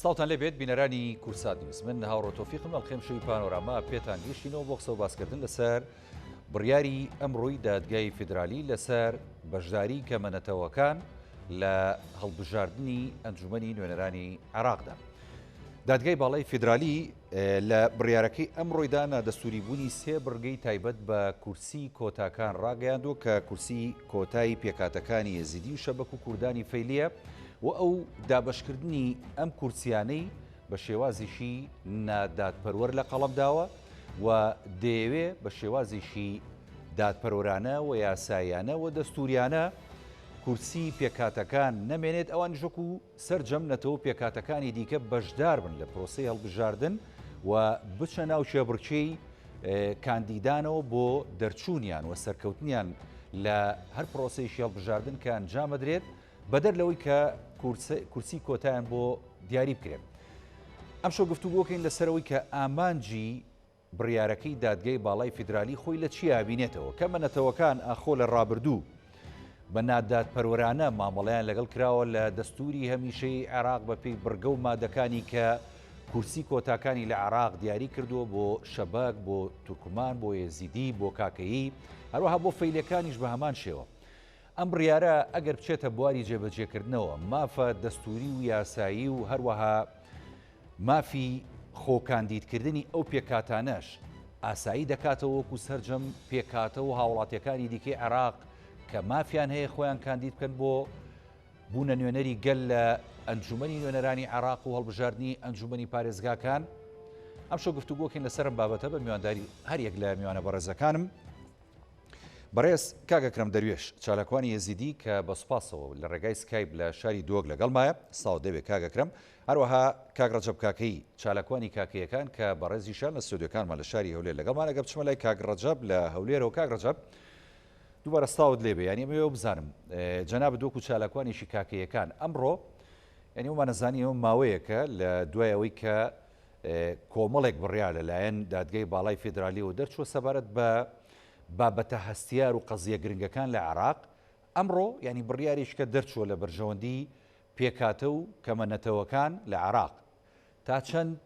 ساڵتان لەبێت بینەرانی کورسات نیوز من هاوڕۆ تۆفیقم ئەڵخێم شوی پانۆراما پێتان گەشتینەوە بۆ قسە و باسکردن لەسەر بڕیاری ئەمڕۆی دادگای فیدرالی لەسەر بەشداری کەمەنەتەوەکان لە هەڵبژاردننی ئەنجومەنی نوێنەرانی عێراقدا. دادگای باڵای فیدرالی لە بڕیارەکەی ئەمڕۆیدا نادەستوریبوونی سێ بڕگەی تایبەت بە کورسی کۆتاکان ڕاگەیاندوە کە کورسی کۆتایی پێکاتەکانی یەزیدی و شەبەک و کوردانی فەیلیە و ئەو دابەشکردنی ئەم کورسیانەی بە شێوازیشی نادادپەروەر لە قەڵەمداوە و دەیەوێ بە شێوازیشی دادپەروەرانە و یاساییانە و دەستوریانە کورسی پێکاتەکان نەمێنێت ئەوان ژۆک و سەرجەم نەتەوە پێکاتەکانی دیکە بەشدار بن لە پرۆسەی هەڵبژاردن و بچە ناو شێبڕکێی کاندیدانەوە بۆ دەرچوونیان و سەرکەوتنیان لە هەر پرۆسەیشی هەڵبژاردن کە ئەنجامەدرێت بەدەر لەوەی کە کورسی کۆتایان بۆ دیاری بکرێن. ئەم شۆ گفتوگۆکەین لەسەرەوەی کە ئامانجی بڕیارەکەی دادگای باڵای فیدرالی خۆی لە چی ئابینێتەوە کە مەنەتەوەکان ئاخۆ لە ڕابردوو بە نادادپەروەرانە مامەڵەیان لەگەڵ کراوە لە دەستوری هەمیشەی عێراق بە پێی بڕگە و مادەکانی کە کورسی کۆتاکانی لە عێراق دیاری کردووە بۆ شەبەک بۆ تورکمان بۆ یەزیدی بۆ کاکەیی هەروەها بۆ فەیلەکانیش بە هەمان شێوە. ئەم بڕیارە ئەگەر بچێتە بواری جێبەجێکردنەوە مافە دەستوری و یاسایی و هەروەها مافی خۆکاندیدکردنی ئەو پێکاتانەش ئاسایی دەکاتەوە وەکو سەرجەم پێکاتە و هاوڵاتیەکانی دیکەی عێراق کە مافیان هەیە خۆیان کاندید بکەن بۆ بوونە نوێنەری گەل لە ئەنجومەنی نوێنەرانی عێراق و هەڵبژاردننی ئەنجومەنی پارێزگاکان. ئەم شۆ گفتوگۆکەین لەسەرم بابەتە بە میوانداری هەریەک لە میوانە بەڕێزەکانم. بەڕێز کاگەکرم دەروێش چالاکوانی یەزیدی کە بە سوپاسەوە لە ڕێگای سکایپ لە شاری دۆگ لەگەڵمایە ساو دەبێت کاگەکرم هەروەها کاک ڕەجەب کاکەی چالاکوانی کاکەیەکان کە بە ڕێزیشان لە ستودیۆکانمان لە شاری هەولێر لەگەڵمانە گە بچمە لای کاک ڕەجەب لە هەولێرەوە. کاک ڕەجەب دووبارە ستاوت لێبێ ینی ئەمەوە بزانم جەناب دۆک و چالاکوانیشی کاکەیەکان ئەمڕۆ ینی ومان نەزانی ئەوە ماوەیەکە لە دوای ئەوەی کە کۆمەڵێک بڕیار لەلایەن دادگای باڵای فیدرالیەوە دەرچووە سەبارەت بە بابەتە هەستیار و قەزیە گرنگەکان لە عێراق. ئەمڕۆ ینی بڕیاریش کە دەرچووە لە بەرژەوەندی پێکاتە و کەمەنەتەوەکان لە عێراق تا چەند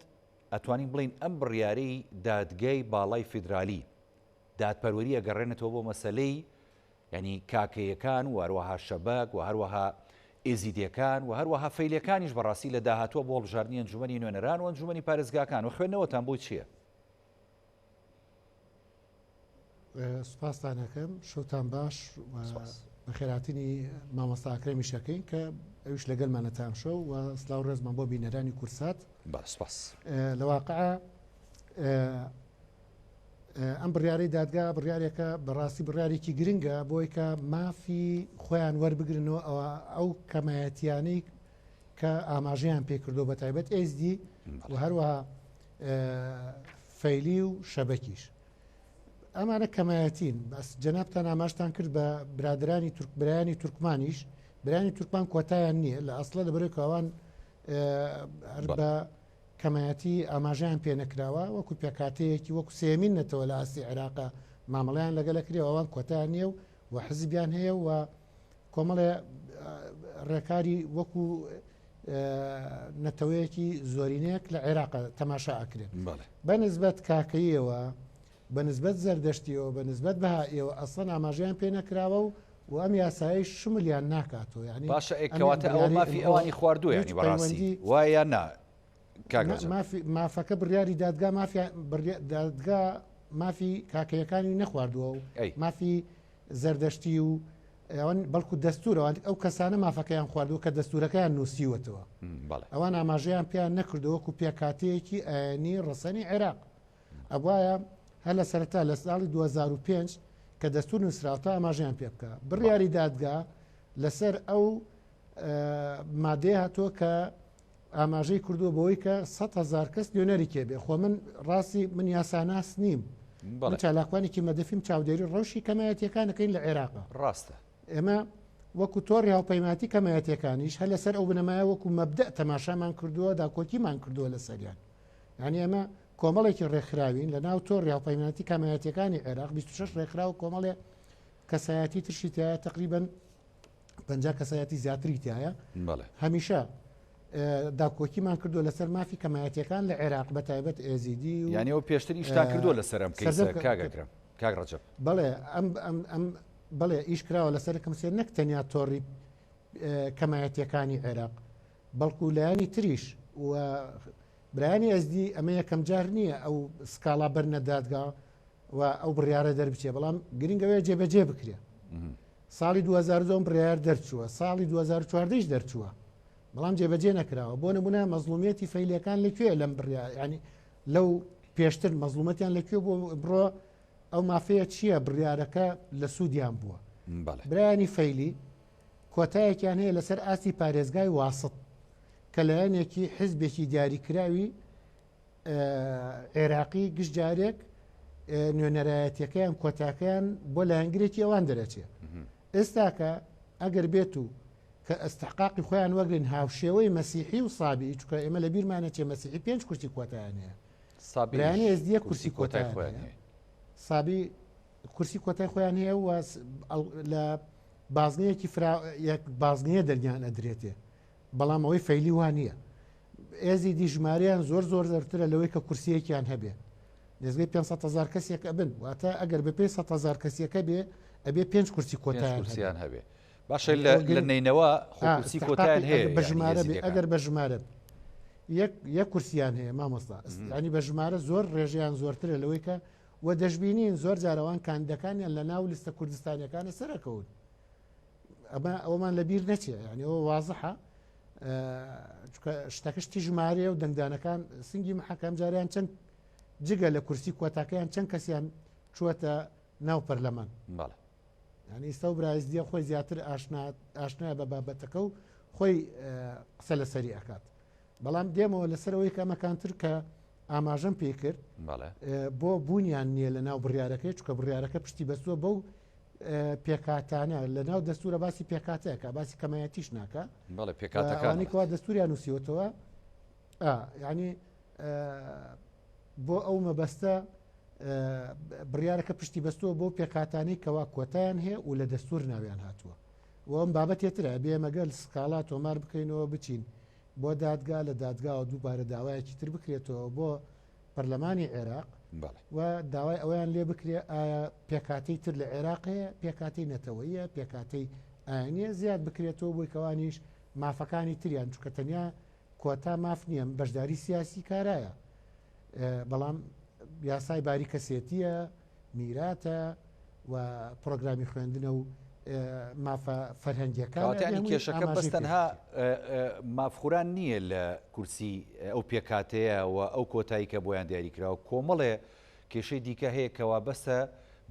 ئەتوانین بڵین ئەم بڕیارەی دادگای باڵای فیدرالی دادپەروەری ئەگەڕێنێتەوە بۆ مەسەلەی ینی کاکەیەکان و هەروەها شەبەک و هەروەها ئێزیدیەکان و هەروەها فەیلەکانیش بەڕاستی لە داهاتووە بۆ هەڵبژاردننی ئەنجومەنی نوێنەران و ئەنجومەنی پارێزگاکان و خوێندنەوەتان بۆی چییە؟ سوپاسدانەکەم شەوتان باش بە خێراتنی مامۆستا ئەکرەمی شەکەین کە ئەوش لەگەڵمانەتان شۆ و سلااو ڕێزمان بۆ بینەرانی کورسات. سپاس. لە واقعە ئەم بڕیارەی دادگا بڕیارێکە بەڕاستی بڕیارێکی گرنگە بۆی کە مافی خۆیان وەربگرنەوە ئەو کەمایەتیانەی کە ئاماژەیان پێکردو بە تایبەت ئێزدی و هەروەها فەیلی و شەبەکیش. ئەمانە کەمایەتین بەس جەنابتان ئاماژتان کرد بە برایانی تورکمانیش برایانی تورکمان کۆتایان نییە لە ئەسڵە لەبەرێک ئەوان بە کەمایەتی ئاماژیان پێ نەکراوە وەکو پێکاتەیەکی وەکو سێمین نەتەوە لە ئاستی عێراقا مامەڵیان لەگەلەکرێەوە ئەوان کۆتایان نییە و حزبیان هەیە و کۆمەڵێ ڕێکاری وەکو نەتەوەیەکی زۆرینەیەک لە عێراقا تەماشا ئەکرێن بە نسبەت کاکەیەوە بە نسبەت زەردەشتیەوە بە نسبەت بەهائیەوە ئەسڵەن ئاماژیان پێ نەکراوە و ئەم یاسایی شملیان ناکاتەوە ینی باشە ئەکەواتە ئەوە مافی ئەوانی خواردووە ینی بەڕاستی وایە نا مافەکە بڕیاری دادگا دادگا مافی کاکەیەکانی نەخواردووە و مافی زەردەشتی و ئەوان بەڵکو دەستورەوە ئەو کەسانە مافەکەیان خواردووە کە دەستورەکەیان نووسیوەتەوە ئەوان ئاماژەیان پێیان نەکردەوەکو پێکاتەیەکی ئاینی ڕسەنی عێراق. ئەوایە هەر لە سەرەتا لە ساڵی 2005 کە دەستور نووسراوتە ئاماژیان پێ بکە. بڕیاری دادگا لەسەر ئەو مادەیە هاتووە کە ئاماژەی کردووە بەوەی کە 100,000 کەس نوێنەری کێبێ. خۆ من ڕاستی من یاساناس نیم من چالاکوانێکی مەدەفیم چاودێری ڕەوشی کەمایەتیەکانەکەین لە عێراقا ڕاستە. ئێمە وەکو تۆڕی هاوپەیماتی کەمایەتیەکانیش هەر لەسەر ئەو بنەمایە وەکو مەبدە تەماشامان کردووە داکۆکیمان کردووە لە سەریان. یعنی ئێمە کۆمەڵێکی ڕێکخراوین لە ناو تۆڕی هاوپەیماتی کەمایەتیەکانی عێراق 26 ڕێکخرا و کۆمەڵێ کەسایەتی ترشی تایە تقریبا 50 کەسایەتی زیاتری تایە هەمیشە داکۆکیمان کردو لەسەر مافی کەمایەتەکان لە عێراق بە تایبەت ئێزیدی و یعنی ئەو پێشتری شتان کردووە لەسەر ئەم کەیسە کاگەکرم کاگ ڕەجەب بەڵێ بەڵێ ئیش کراوە لەسەر کەمسێر نەک تەنیا تۆڕی کەمایەتیەکانی عێراق بەڵکو لایانی تریش و برایانی ئەزدی ئەمە یەکەم جار نییە ئەو سکاڵا بەرنە دادگا و ئەو بڕیارە دەربچێ بەڵام گرنگەوەی جێبەجێ بکرێ ساڵی 2002 بڕیار دەرچووە ساڵی 2014 دەرچووە بەڵام جێبەجێ نەکراوە بۆ نمونە مەزلومیەتی فەیلەکان لەکوێ لەم بڕیار ینی لەو پێشتر مەزلومەتیان لەکوێ بۆ بڕۆ ئەو مافەیە چییە بڕیارەکە لە سوودیان بووە برایانی فەیلی کۆتایەکیان هەیە لەسەر ئاسی پارێزگای واسط کە لایەنێکی حزبێکی دیاریکراوی عێراقی گشتجارێک نوێنەرایەتەکەیان کۆتاکەیان بۆ لایەنگرێکی ئەوان دەرەچێت ئێستاکە ئەگەر بێت و کە ئەستحقاقی خۆیان وەگرن هاوشێوەی مەسیحی و سابی چکە ئێمە لە بیرمانە چێ مەسیحی 5 کورسی کۆتایان هەیە سابیانی ئێزدیە کورسی کۆتای خۆیان سابی کورسی کۆتای خۆیان هەیە و لە بازنەیەکی بازنیە دەرگیان ئەدرێتێ بەڵام ئەوەی فەیلی وان نییە ئێزیدی ژمارەیان زۆر زۆر زەرترە لەوەی کە کورسیەکیان هەبێ دەزگەی 500,000 کەسێک بن واتە ئەگەر بە 500,000 کەسیەکە بێ ئەبێ 5 کورسی کۆتایان هەبێ باشە لە نینەوە خۆکورسی کۆتایان هەیە بە ژمارە بێ ئەگەر بە ژمارە یەک کورسیان هەیە مامۆستا ینی بە ژمارە زۆر ڕێژیان زۆرترە لەوەی کە و دەشببینین زۆر جارەوان کاندەکانیان لە ناو لیستە کوردستانیەکانە سەرەکەون ئەمە ئەومان لەبیر نەچێ ینی ئەوە وازحە شتەکەشتی ژمارە و دەنگدانەکان سنگی محەکەم جاریان چەند جگە لە کورسی کۆتاکەیان چەند کەسیان چووەتە ناو پەرلەمان ینی ئێستا و برایزدیە خۆی زیاتر ئاشنایە بە بابەتەکە و خۆی قسە لەسەری ئەکات بەڵام دێمەوە لەسەرەوەی کە ئەمەکانتر کە ئاماژەم پێ کرد بۆ بوونیان نییە لە ناو بڕیارەکەی چکە بڕیارەکە پشتی بەستووە بەو پێکاتانە لە ناو دەستورە باسی پێکاتەیەکە باسی کەمایەتیش ناکە پێکاتەکانیکەوە دەستوریان نووسیوەتەوە ینی بۆ ئەو مەبەستە بڕیارەکە پشتی بەستووە بۆ پێکاتانی کەوا کۆتایان هەیە و لە دەستور ناویان هاتووە و ئەم بابەتێترە بێ مەگەل سکاڵا تۆمار بکەینەوە بچین بۆ دادگا لە دادگاوە دووبارە داوایەکی تر بکرێتەوە بۆ پەرلەمانی عێراق و داوای ئەویان لێ بکرێ ئایا پێکاتی تر لە عێراق هەیە پێکاتی نەتەوەیە پێکاتی ئاینیە زیاد بکرێتەوە بۆی کەوانیش مافەکانی تریان چکە تەنیا کۆتا ماف نییە بەشداری سیاسی کارایە بەڵام یاسای باری کەسێتیە میراتە و پرۆگرامی خوێندنە و مافە فەرهەنگیەکانی کێشەکە بەستەنها مافخوران نییە لە کورسی ئەو پێکاتەیە و ئەو کۆتایی کە بۆیان دیاریکراوە کۆمەڵێ کێشەی دیکە هەیە کەوا بەسە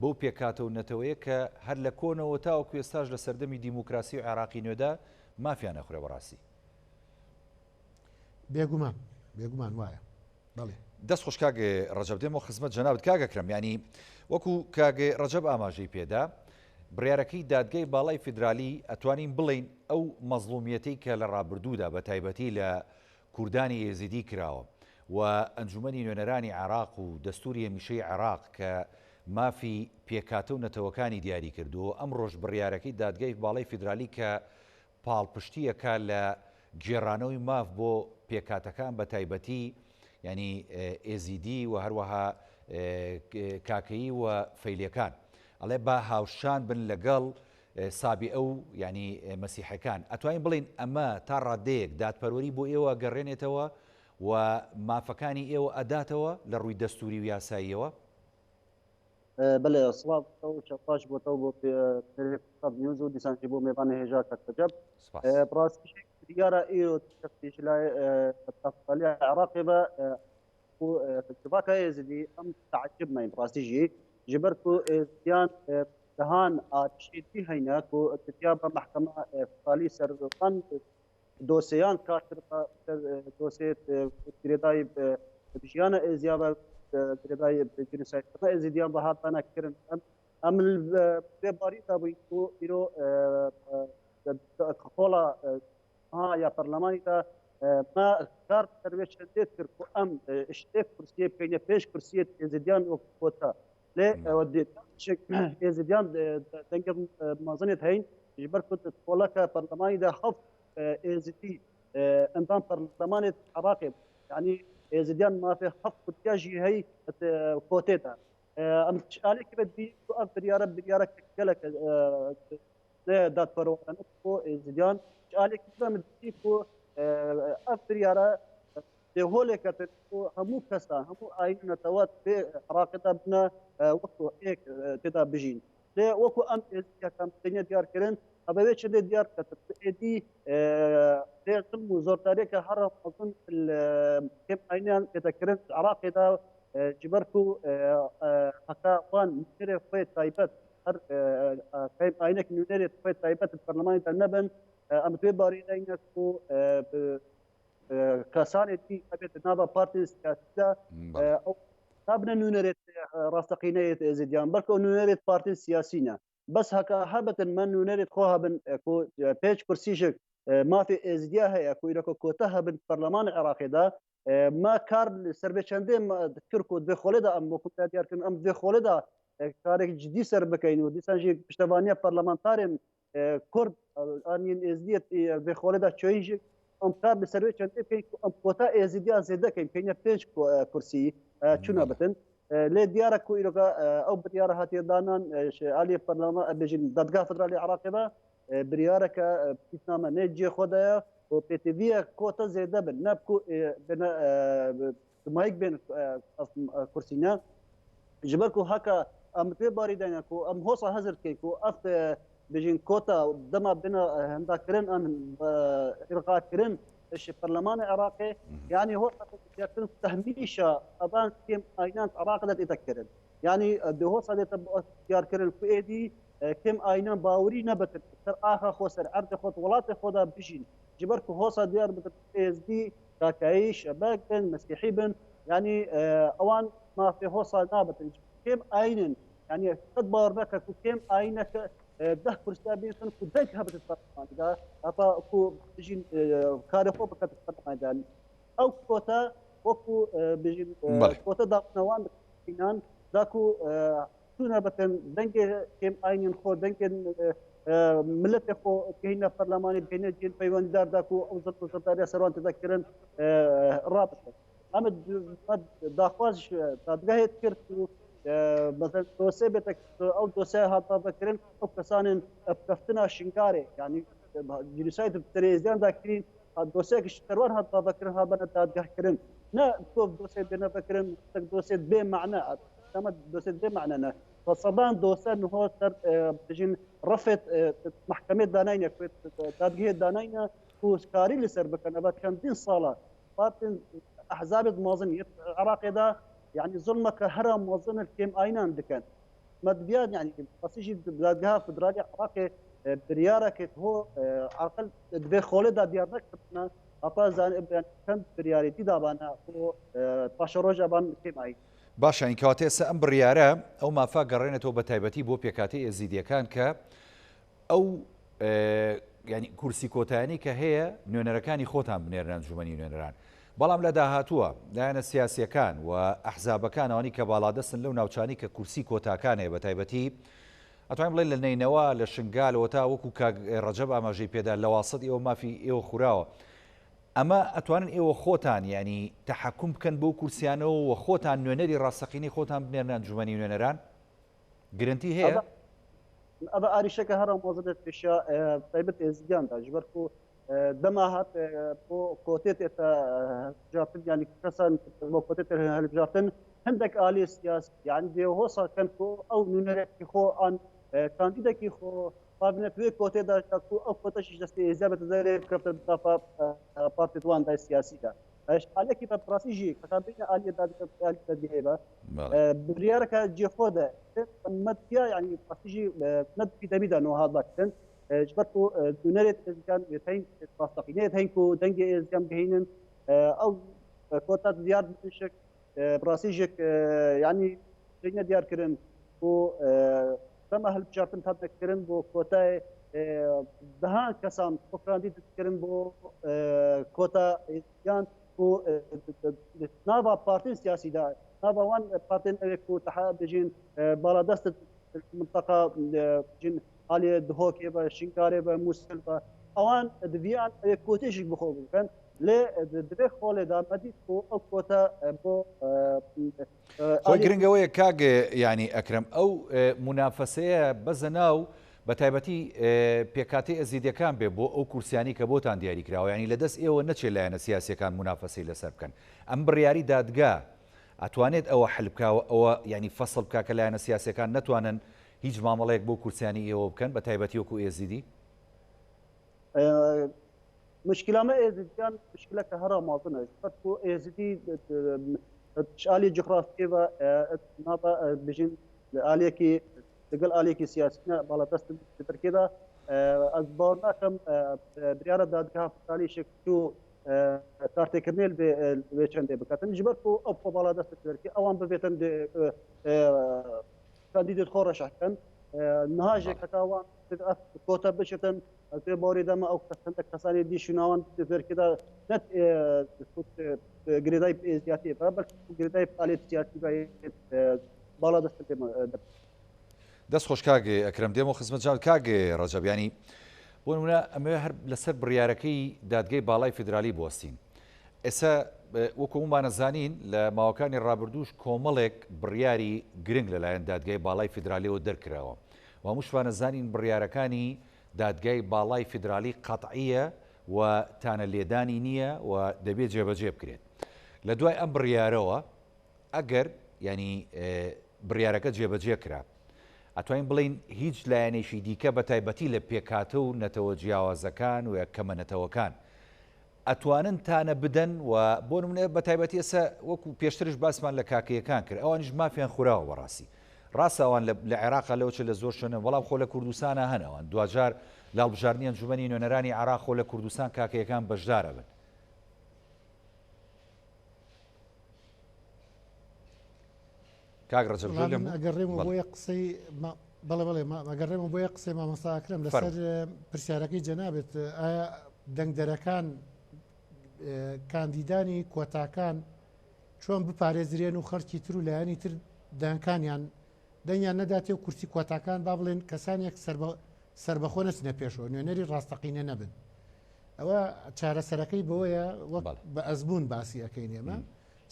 بەو پێکاتە و نەتەوەیە کە هەر لە کۆنەوە تاوەکو ئێستاش لە سەردەمی دیموکراسی و عێراقی نوێدا مافیان نەخورێ بەڕاستی بێگومان وایە بەڵێ دەست خۆش کاگێ ڕەجەب دێمەوە خزمەت جەنابەت کاگەکرم ینی وەکو کاگێ ڕەجەب ئاماژەی پێدا بڕیارەکەی دادگای باڵای فیدرالی ئەتوانین بڵین ئەو مەزڵومیەتەی کە لە ڕابردوودا بە تایبەتی لە کوردانی ئێزیدی کراوە و ئەنجومەنی نوێنەرانی عێراق و دەستوری هەمیشەی عێراق کە مافی پێکاتە و نەتەوەکانی دیاری کردووە ئەم ڕۆژ بڕیارەکەی دادگای باڵای فیدرالی کە پاڵپشتیەکە لە گێڕانەوەی ماف بۆ پێکاتەکان بە تایبەتی ینی ئێزیدی و هەروەها کاکەیی و فەیلەکان ئەڵێ با هاوشان بن لەگەڵ سابی ئەو ینی مەسیحەکان ئەتوانین بڵین ئەمە تا ڕادەیەک دادپەروەری بۆ ئێوە گەڕێنێتەوە و مافەکانی ئێوە ئەداتەوە لە ڕووی دەستوری و یاساییەوە بەڵێ سڵاو چاپاش بۆتەوە بۆ نیوز و دیسانجی بۆ میێوانە هێژا کەتەجەب ڕاستی دیارە ئێرۆ تەفتیش لای تەفەلی عێراقی بە اتفاق ئێزیدی ئەم تعجب ماین ڕاستیژی جبر کو ازدیان دهان آتشیدی هینا کو اتیا با محکمه فعالی سرقان دوسیان کاشتر دوسیت گریدای بجیان ازیابا گریدای جنسایت ازدیان با هات بنا کرن امل به باری تابوی کو ایرو خلا ها یا پارلمانی تا ما کار ترویج شدید کرد کو ام اشتیف کرسیه پینه پیش کرسیه ازدیان و کوتا لا ودي ازديان تنقل منظمه هين جبر كنت تقولك برلماني ده خف ازدي انظام برلمان عراقي يعني ازديان ما في حق تجي هي كوتيتا ام تشالي كيف بدي اقدر يا رب يا رك كلك دات فرو انكو ازديان تشالي كيف بدي كو اقدر يا رب هولك تكو همو كسا همو اين نتوات في عراقتا بنا وقت هيك تدا بجين لا وكو ام ازديان كم تنيا ديار كرن ابوي شد ديار كتدي لازم وزارة تاريخ حرم اظن كيف اين تذكرت العراق اذا جبرتوا حتى وان مشرف في تايبت كيف اينك نيرت في تايبت البرلمان النبن ام تباري اينكو كسانتي ابيت نابا بارتيز كاسدا او نابنا نونرت راسقينيه زيديان بركو نونرت بارتي سياسينا بس هكا حبت من نونرت خوها بن كو بيج كرسيشك ما في ازديا هي كو يركو كوتها بالبرلمان العراقي دا ما كار سربشندي ما تذكركو دخولدا ام كنت ديار كن ام دخولدا كارك جدي سربكاين ودي سانجي بشتوانيه برلمانتارين كرد انين ازديت دخولدا تشوينج ام كار بسربشندي كي ام كوتا ازديا زيدا كاين كاين بيج كرسي شنو بتن لي ديارك كو يركا او بديار هاتي دانان علي برلمان بيجين دادغا فدرالي عراقي بريارك بيتنامه نجي خدايا وبيتيفيا كوتا زياده بنبكو بنا مايك بين كرسينا جبركو هكا ام تباري دينكو ام هوصا هزر كيكو اف بيجين كوتا دما بنا هندا كرن ان ارقاء كرن الش البرلمان العراقي يعني هو يكون تهميشه ابان كيم اينان عراق تذكرن يعني هو صديت اختيار كرن في ايدي كم اينان باوري نبت تر اخر خسر عرض خط ولات خدا بشين جبرك هوصا ديار بت اس دي كاكايش باكن مسيحي بن يعني اوان ما في هوصا نابت كم اينن يعني قد باورناك كم اينك ده كرسابين كن كدك هبت الطرفان دا اطا كو بجين كارفو بكت الطرفان او كوتا وكو بجين كوتا دا نوان بكينان داكو شنو بتن دنك كم اين خو دنك ملت خو كهنا برلماني بين جيل بيوان دار داكو اوزت وزارة سروان تذكرن رابط امد داخواز تدغه كرت مثلا دوسه بتك او دوسه هذا بكرن او كسان كفتنا شنكاري يعني جلسات بتريزيان ذاكرين دوسه كشتروان هذا بكرن هذا تدغه كرن نا توف دوسه بنا بكرن دوسه بمعنى تمد دوسه بمعنى فصبان دوسه انه هو بتجين رفض محكمه داناينا تدغه داناينا وسكاري اللي سر بكن ابا كان دين صاله فاتن احزاب موازن العراق ده يعني ظلمك هرم موازن الكيم اينان دكان مدبيان يعني بس يجي بلادها فدرالي عراقي بريارك هو عقل دبي خولدا ديارك بنا اطا زان كم برياري دي دابانا هو باشروج ابان كيم اي باش يعني كواتي سام برياره او ما فاقرينته بتايبتي بو بيكاتي ازيديا كان ك او يعني كرسي كوتاني كهي نوێنەرەکانی خۆتان بنێرن ئەنجومەنی نوێنەران بەڵام لە داهاتووە لایەنە سیاسیەکان و ئەحزابەکانەوەنی کە باڵادەستن لەو ناوچانی کە کورسی کۆتاکانێ بە تایبەتی ئەتوانین بڵێن لە نینەوە لە شنگالەوە تا وەکو ڕەجەب ئاماژەی پێدا لە واسط ئێوە مافی ئێوە خوراوە ئەمە ئەتوانن ئێوە خۆتان ینی تەحەکوم بکەن بەو کورسیانەوە و خۆتان نوێنەری ڕاستەقینی خۆتان بنێرن ئەنجومەنی نوێنەران گرنتی هەیە؟ أبا أريشك هرم وزدت في الشيء طيبة إزجان تجبركو دماهات بو كوتيت جاتن يعني كسان بو كوتيت هالجاتن عندك آلي سياس يعني دي هوصا كان كو أو نونرك خو أن كانديدا كي خو قابلنا في كوتيت كو أو كوتش جستي إزابة زي كرفت الدفاع بارتي توان دا سياسية ايش عليك كيف براسيجي كتابين آلية آلية تدريبه بريارك جيخوده مديا يعني براسيجي مد في دبيدا انه هذا كان جبرتو دونريت كان يتين تستقينيه هينكو دنجي كان جهينن او كوتات ديار بشك براسيجك يعني دنيا ديار كرن و كما هل بجارتن هذا كرن بو كوتا دهان كسان فكراندي تكرن بو كوتا كان و نافا بارتي سياسي دا نافا وان بارتين ايكو تحابجين بلادست المنطقه جين علي دهوكي با شنكاري با موسل با ئەوان دەبیان کۆتێژێک بخۆ بکەن لێ دەبێت خۆ لێدامەدی بۆ ئەو کۆتە بۆ خۆی گرنگەوەیە کاگە ینی ئەکرم ئەو منافەسەیە بەزە ناو بە تایبەتی پێکاتی ئەزیدەکان بێ بۆ ئەو کورسیانی کە بۆتان دیاری کراوە ینی لەدەست ئێوە نەچێت لایەنە سیاسیەکان منافەسی لەسەر بکەن ئەم بڕیاری دادگا ئەتوانێت ئەوە حلبکاوە ئەوە ینی فەسڵ بکە کە لایەنە سیاسیەکان نەتوانن هیچ مامەڵەیەک بۆ کورسیانی ئێوە بکەن بە تایبەتی وەکو ئێزیدی مشكلة إيزيديان مشكلة كهرا مازنة فتو إيزيدي آلية جغرافية نابا بجين آلية كي تقل آلية كي سياسية بالا دست تركيدا أزبارنا كم بريارة دادكها فتالي شكتو كارتي كرنيل بيشن دي بكاتن جبرتو أبو بالا دست تركي أوان ببيتن دي كانديديت خورش حكن نهاجي كتاوان كوتا بشتن في بوریدما او کسانی دیشوناوان ترکیدا نت گریدای سیاسی بلکه گریدای فعالیت سیاسی بالا دست دەست خۆش کاگێ ئەکرم دێمەوە خزمەتجان کاگێ ڕەجەبیانی بۆ نمونە ئەمە هەر لەسەر بڕیارەکەی دادگای باڵای فیدرالی بوەستین ئێستا وەکو ومانەزانین لە ماوەکانی ڕابردووش کۆمەڵێک بڕیاری گرنگ لەلایەن دادگای باڵای فیدرالیەوە دەرکراوە و هەمووشوانەزانین بڕیارەکانی دادگای باڵای فیدرالی قەتعیە و تانە لێدانی نییە و دەبێت جێبەجێ بکرێت لە دوای ئەم بڕیارەوە ئەگەر ینی بڕیارەکە جێبەجێ کرا ئەتوانین بڵین هیچ لایەنێکی دیکە بە تایبەتی لە پێکاتە و نەتەوە جیاوازەکان و کەمە نەتەوەکان ئەتوانن تانە بدەن و بۆ نمونە بە تایبەتی ئێستا وەکو پێشترش باسمان لە کاکەیەکان کرد ئەوانیش مافیان خوراوە بەڕاستی ڕاستەوان لە عێراقا لەوچە لە زۆر شوێنە بەڵام خۆ لە کوردستانە هەنەوەن دوجار لاڵبژاردننی ئەنجومەنی نوێنەرانی عێراق خۆ لە کوردستان کاکەیەکان بەشدارە بن کاک ڕەجەب ئەگەڕێمە بۆ قسەی بەڵێ ئەگەڕێمە بۆیە قسەی مامۆستا ئەکرەم لەسەر پرسیارەکەی جەنابێت ئایا دەنگدەرەکان کاندیدانی کۆتاکان چۆن بپارێزرێن و خەڵکی تر و لایەنی تر دەنگکانیان دەنگیان نەداتێ و کورسی کۆتاکان با بڵێن کەسانێک سربەخۆ نەچنە پێشەوە نوێنەری ڕاستەقینە نەبن ئەوە چارەسەرەکەی بەوەیە وەک بە ئەزبوون باسی ئەەکەی نێمە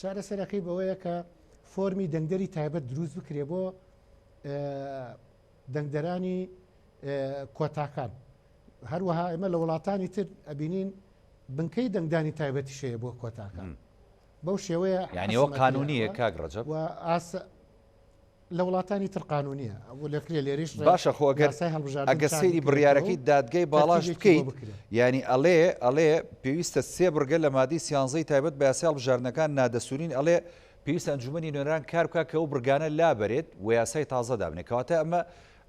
چارەسەرەکەی بەوەیە کە فۆرمی دەنگدەری تایبەت دروست بکرێ بۆ دەنگدەرانی کۆتاکان هەروەها ئێمە لە وڵاتانی تر ئەبینین بنکەی دەنگدانی تایبەتی شەیە بۆ کۆتاکان بەو شێوەیە یعنیەوە قانونیە کاک ڕەجەب لە وڵاتانی تر قانونیە لەکرێ لێریش باشە ئەگە سەیری بڕیارەکەی دادگای باڵاش بکەیت ینی ئەڵێ پێویستە سێ بڕگە لە مادی سیانزەی تایبەت بە یاسای هەڵبژاردنەکان نادەسوورین ئەڵێ پێویستە ئەنجومەنی نوێنەران کار بکە کە ئەو بڕگانە لابەرێت و یاسای تازە دابنێت کەواتە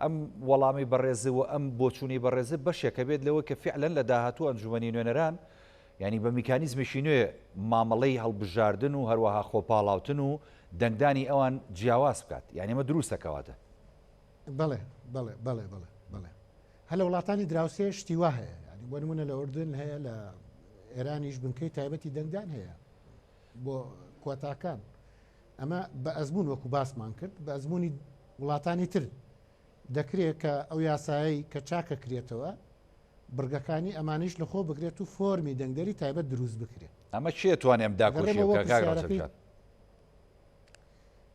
ئەم وەڵامی بەڕێزە و ئەم بۆچوونی بەڕێزە بەشێکە بێت لەوە کە فعلەن لە داهاتوو ئەنجومەنی نوێنەران ینی بە میکانیزمێکی نوێ مامەڵەی هەڵبژاردن و هەروەها خۆپاڵاوتن و دەنگدانی ئەوان جیاواز بکات یعنی ئەمە دروستەکەواتە بڵێ بڵێ بڵێ بڵێ بڵێ هە لە وڵاتانی دراوسێ شتیوا هەیە ینی بۆ نمونە لە ئوردن هەیە لە ئێرانیش بنکەی تایبەتی دەنگدان هەیە بۆ کۆتاکان ئەمە بە ئەزمون وەکو باسمان کرد بە ئەزمموی وڵاتانی تر دەکرێت کە ئەو یاسایی کە چاکە کرێتەوە بڕگەکانی ئەمانیش لە خۆ بگرێت و فۆرمی دەنگدەری تایبەت دروست بکرێت ئەمە چێ توانێ ئەم داکۆشیەکە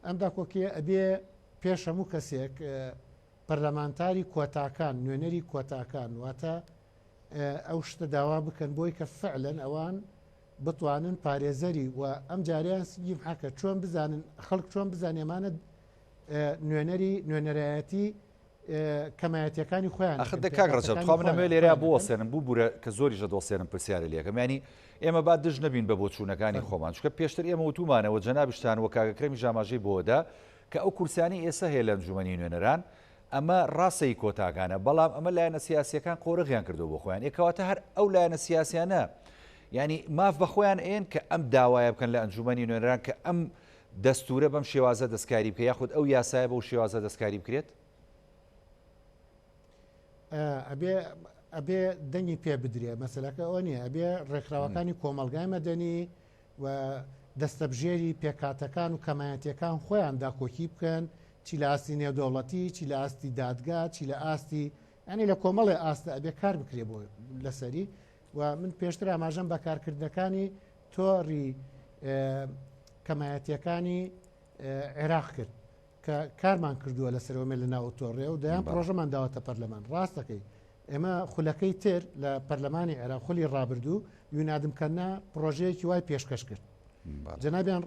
ئەم داکۆکیە ئەبێ پێش هەموو کەسێک پەرلەمانتاری کۆتاکان نوێنەری کۆتاکان واتە ئەو شتە داوا بکەن بۆی کە فعلەن ئەوان بتوانن پارێزەری و ئەم جاریان سگیم حکە چۆن بزانن خەڵک چۆن بزانێمانە نوێنەرایەتی کەمایەتەکانی خۆیان کاک ڕەجەب خوا منەمێ لێرە بوەسێنم بوو بورە کە زۆریشە دۆسێنم پرسیارە لێکەم ینی ئێمە با دژ نەبین بە بۆچوونەکانی خۆمان چکە پێشتر ئێمە وتومانەوە جەنابشتان وە کاگەکرێمی ژاماژەی بۆدا کە ئەو کورسانی ئێستا هەیە لە ئەنجومەنی نوێنەران ئەمە ڕاستەی کۆتاکانە بەڵام ئەمە لایەنە سیاسیەکان قۆڕغیان کردو بۆ خۆیان ێکەواتە هەر ئەو لایەنە سیاسیانە ینی ماف بە خۆیان ئێن کە ئەم داوایە بکەن لە ئەنجومەنی نوێنەران کە ئەم دەستورە بەم شێوازە دەستکاری بکە یاخود ئەو یاسایە بەو شێوازە دەستکاری بکرێت ئەبێ دەنگی پێ بدرێ مەسلەکە ئەوە نییە ئەبێ ڕێکخراوەکانی کۆمەلگای مەدەنی و دەستەبژێری پێکاتەکان و کەمایەتەکان خۆیان داکۆکی بکەن چی لە ئاستی نێودەوڵەتی چی لە ئاستی دادگا چی لە ئاستی ینی لە کۆمەڵی ئاستا ئەبێ کار بکرێ بۆ لەسەری و من پێشتر ئاماژەم بە کارکردەکانی تۆڕی کەمایەتیەکانی عێراق کرد کە کارمان کردووە لەسەرەوەمێ لە ناو تۆڕێ و دەیان پرۆژەمان داوەتە پەرلەمان ڕاستەکەی ئێمە خولەکەی تر لە پەرلەمانی عێراق خولی ڕابردوو یونادمکردنا پرۆژەیەکی وای پێشکەش کرد جەنابیان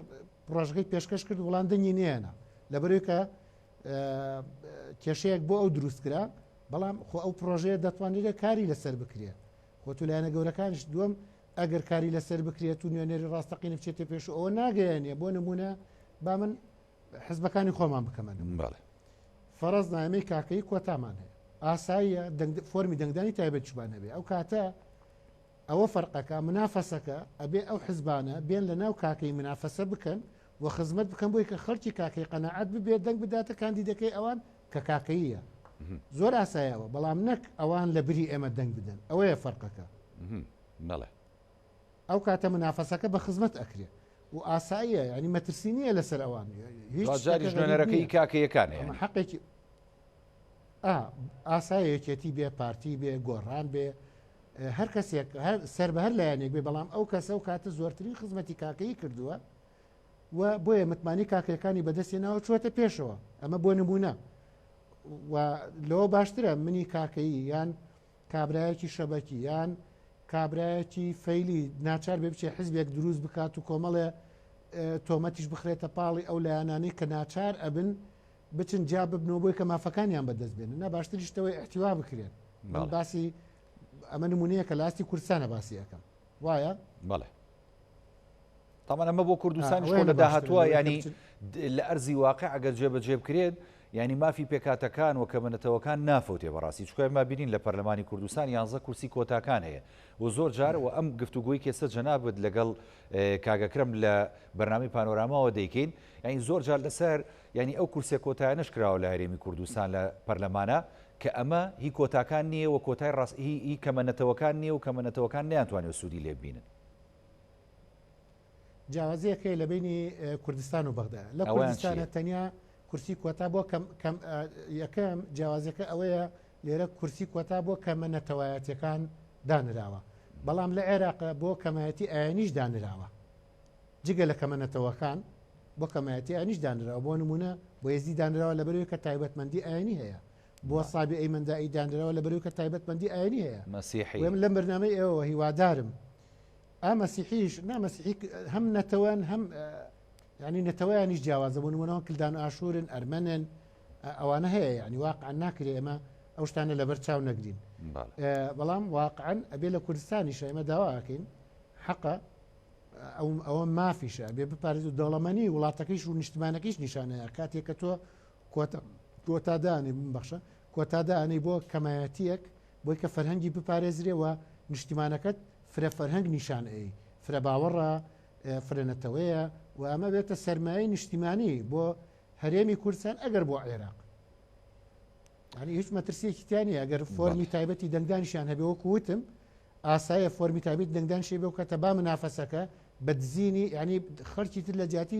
پرۆژەکەی پێشکەش کرد وڵام دەنگی نێنە لەبەرەوەی کە کێشەیەک بۆ ئەو دروستکرا بەڵام خۆ ئەو پرۆژەیە دەتوانێت کاری لەسەر بکرێت خۆ تو لایەنە گەورەکانش دووەم ئەگەر کاری لەسەر بکرێت و نوێنێری ڕاستەقینە بچێتە پێش ئەوە ناگەیانێ بۆ نمونە با من حزبەکانی خۆمان بکەمە فەرەز نامەی کاکەی کۆتامان هەیە ئاساییە فۆرمی دەنگدانی تایبەت چوبانە بێ ئەو کاتە ئەوە فەرقەکە منافەسەکە ئەبێ ئەو حزبانە بێن لە ناو کاکەی منافەسە بکەن و خزمەت بکەن بۆی کە خەڵکی کاکەی قەنەعەت ببێت دەنگ بداتە کاندیدەکەی ئەوان کە کاکەیە زۆر ئاسایەوە بەڵام نەک ئەوان لە بری ئێمە دەنگ بدەن ئەوەیە فەرقەکە ئەو کاتە منافەسەکە بە خزمەت ئەکرێ و ئاساییە ینی مەترسی نییە لەسەر ئەوان هیچ کاکەیەکانە حەقێکی ئاسایەکێتی بێ پارتی بێ گۆڕان بێ هەر کەسێک سەر بە هەر لایەنێک بێ بەڵام ئەو کەسە و کاتە زۆرترین خزمەتی کاکەی کردووە و بۆیە متمانی کاکەکانی بەدەستێناوە چوەتە پێشەوە ئەمە بۆ نمونە و لەوە باشترە منی کاکەی یان کابرایەکی شەبەکی یان کابرایەکی فەیلی ناچار بێ بچێ حزبێک دروست بکات و کۆمەڵێ تۆمەتیش بخرێتە پاڵی ئەو لایەنانەی کە ناچار ئەبن بچن جا ببنەوە بۆی کە مافەکانیان بەدەست بێنن نا باشتریشتەوەی احتیوا بکرێن باسی ئەمە نمونەیە کە لاستی کوردستانە باسی یەکەم وایە بەڵێ تامان ئەمە بۆ کوردستانی خۆ لە داهاتووە ینی لە ئەرزی واقع ئەگەر جێبەجێ بکرێت ینی مافی پێکاتەکان و کەمەنەتەوەکان نافوتێ بەڕاستی چکۆی ما بینین لە پەرلەمانی کوردستان 11 کورسی کۆتاکان هەیە و زۆر جار و ئەم گفتوگوی کێسە جەنابەت لەگەڵ کاگەکرم لە بەرنامی پانۆراماوە دەیکەین ینی زۆر جار لەسەر ینی ئەو کورسێ کۆتایانش کراوە لە هەرێمی کوردستان لە پەرلەمانە کە ئەمە هی کۆتاکان نییە و کۆتای ڕاست هی کەمەنەتەوەکان نییە و کەمەنەتەوەکان نیانتوانێت سوودی لێ ببینن جیاوازیەکەی لە بینی کوردستان و بەغدا لە کوردستانە تەنیا کورسی کۆتا بۆ یەکەم جیاوازەکە ئەوەیە لێرە کورسی کۆتا بۆ کەمەنەتەوایەتەکان دانراوە بەڵام لە عێراق بۆ کەمایەتی ئاینیش دانراوە جگە لە کەمەنەتەوەکان بۆ کەمایەتی ئاینیش دانراوە بۆ نمونە بۆ ێزی دانراوە لە بەرەوەی کە تایبەتمەندی ئاینی هەیە بۆ سابی ئەیمەندایی دانراوە لە بەرەوەی کە تایبەتمەندی ئاینی هەیە مەسیحی لەم بەرنامەی ئێوە هیوادارم مەسیحیش نامەسیحی هەم نەتەوەن هەم ینی نەتەوەیانیش جیاوازە بوون وەنەوە کلدان و ئاشورن ئەرمەنن ئەوانە هەیە ینی واقعا ناکرێ ئێمە ئەو شتانە لەبەر چاو نەگرین بەڵام واقعا ئەبێ لە کوردستانیش ئێمە داواکەین حەقە ئەوە مافیشە بێ بپارێت و دەوڵەمەنی وڵاتەکەیش و نیشتمانەکەیش نیشانەیە کاتێک کە تۆ کۆتادانی ببەخشە کۆتادانی بۆ کەمایەتیەک بۆی کە فەرهەنگی بپارێزرێەوە نیشتیمانەکەت فرە فەرهەنگ نیشانەی فرە باوەڕە فرەنەتەوەیە و ئەمە بێتە سەرمایی نیشتیمانی بۆ هەرێمی کوردستان ئەگەر بۆ عێراق ینی هیچ مەترسیەکیتیانی ئەگەر فۆرمی تایبەتی دەنگدانیشیان هەبێ وەکو وتم ئاسایە فۆرمی تایبەت دەنگدانشی بێ و کەتە با منافەسەکە بە دزینی ینی خەرکی تر لە جیاتی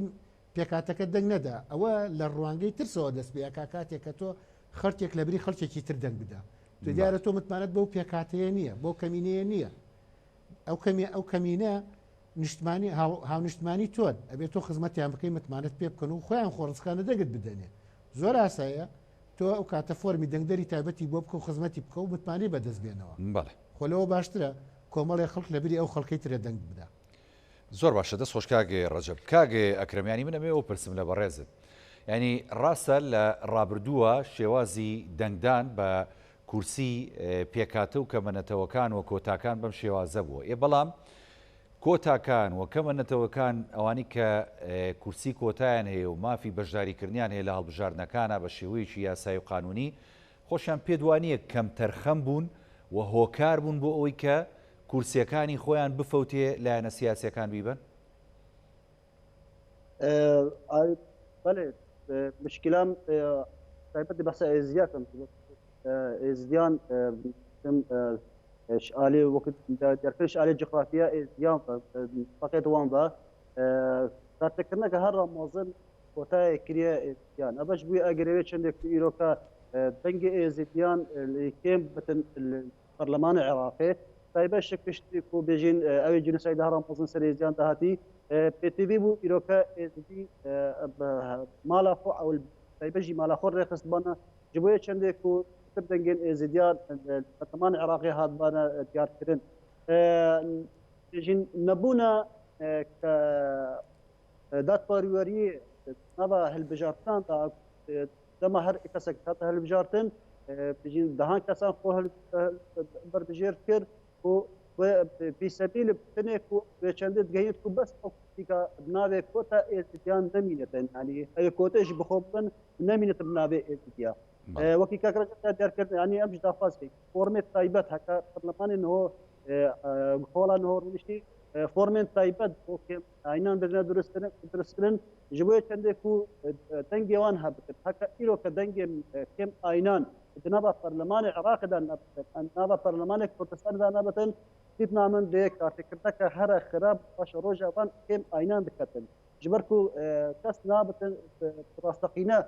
پێکاتەکە دەنگ نەدا ئەوە لە ڕوانگەی ترسەوە دەست بێ کاتێک کە تۆ خەرکێک لە بری خەڵکێکی تر دەنگ بدا تو دیارە تۆ متمانەت بەو پێکاتەیە نییە بۆ کەمینەیە نییە ئەو کەمینە نیشتمانی هاونیشتمانی تۆن ئەبێت تۆ خزمەتیان بکەی متمانەت پێ بکەن و خۆیان خۆڕسخانە دەگت بدەنێ زۆر ئاسایە تۆ ئەو کاتە فۆرمی دەنگدەری تایبەتی بۆ بکە و خزمەتی بکە و متمانی بەدەست بێنەوە خۆلەوە باشترە کۆمەڵی خەڵک لەبری ئەو خەڵکەی ترە دەنگ بدا زۆر باشە دەست خۆش کاگێ ڕەجەب کاگێ ئەکرەمیانی منەمێ و پرسم لە بەڕێزت ینی ڕاستە لە ڕابردووە شێوازی دەنگدان بە کورسی پێکاتە و کەمەنەتەوەکان و کۆتاکان بەم شێوازە بووە بەڵام کۆتاکان و کەمەنەتەوەکان ئەوانی کە کورسی کۆتایان هەیە و مافی بەشداریکردنیان هەیە لە هەڵبژاردنەکانە بە شێوەیەکی یاسایی و قانونی خۆشیان پێدوانیە کەم تەرخەم بوون و هۆکار بوون بۆ ئەوەی کە کورسیەکانی خۆیان بفەوتێ لایەنە سیاسیەکان بیبن؟ بەڵێ مشکلام تایبەتی بەسە ئێزیاتم ئێزیان شعالي وقت دركش على جغرافيا يوم فقط وان با تذكرنا كهر رمضان وتا كريا يعني ابش بي اجريت شندك ايروكا دەنگی ئێزیدیان کێم بتن پەرلەمانی عێراقی تایبەت شکشتی و بێژین ئەوی جنوسای داهرام مەزن سەرێزیان داهاتی پێتیوی بوو ئیرۆکە ئێزیدی ماڵا خۆ ئەو تایبەژی ماڵا خۆ ڕێخستبانە ji bo yê çendê ku tir dengên êzidiyan Berlemanê Iraqê hatbane diyarkirin jî nebûna dadparweriyê nava hilbijartinan da dema her kesek hata hilbijartin jî dehan kesan xwe berdijêr kir û bîsebîl tinê ku wê çendê digehîn ku bes ka navê kota êzidiyan nemînetin yanî ew kotê jî bixwe bin nemînetin navê êzidiya وەکی کاکرەکە دیارکردن ینی ئەم داخوازی فۆرمێت تایبەت هەکە پەرلەمانی نهۆ خۆڵا نهۆ ڕنیشتی فۆرمێن تایبەت بۆ ئاینان بێژنە دروستکردن ji bo yê çendê ku dengê wan hebikir heka îro ke dengê kêm aynan di nava Perlemanê Iraqê de nebitin nava Perlemanê Kurdistanê de nebitin dîtna min dê kartêkirteke here xirab paşa roja wan kêm aynan diketin ji ber ku kes nabitin rastexîne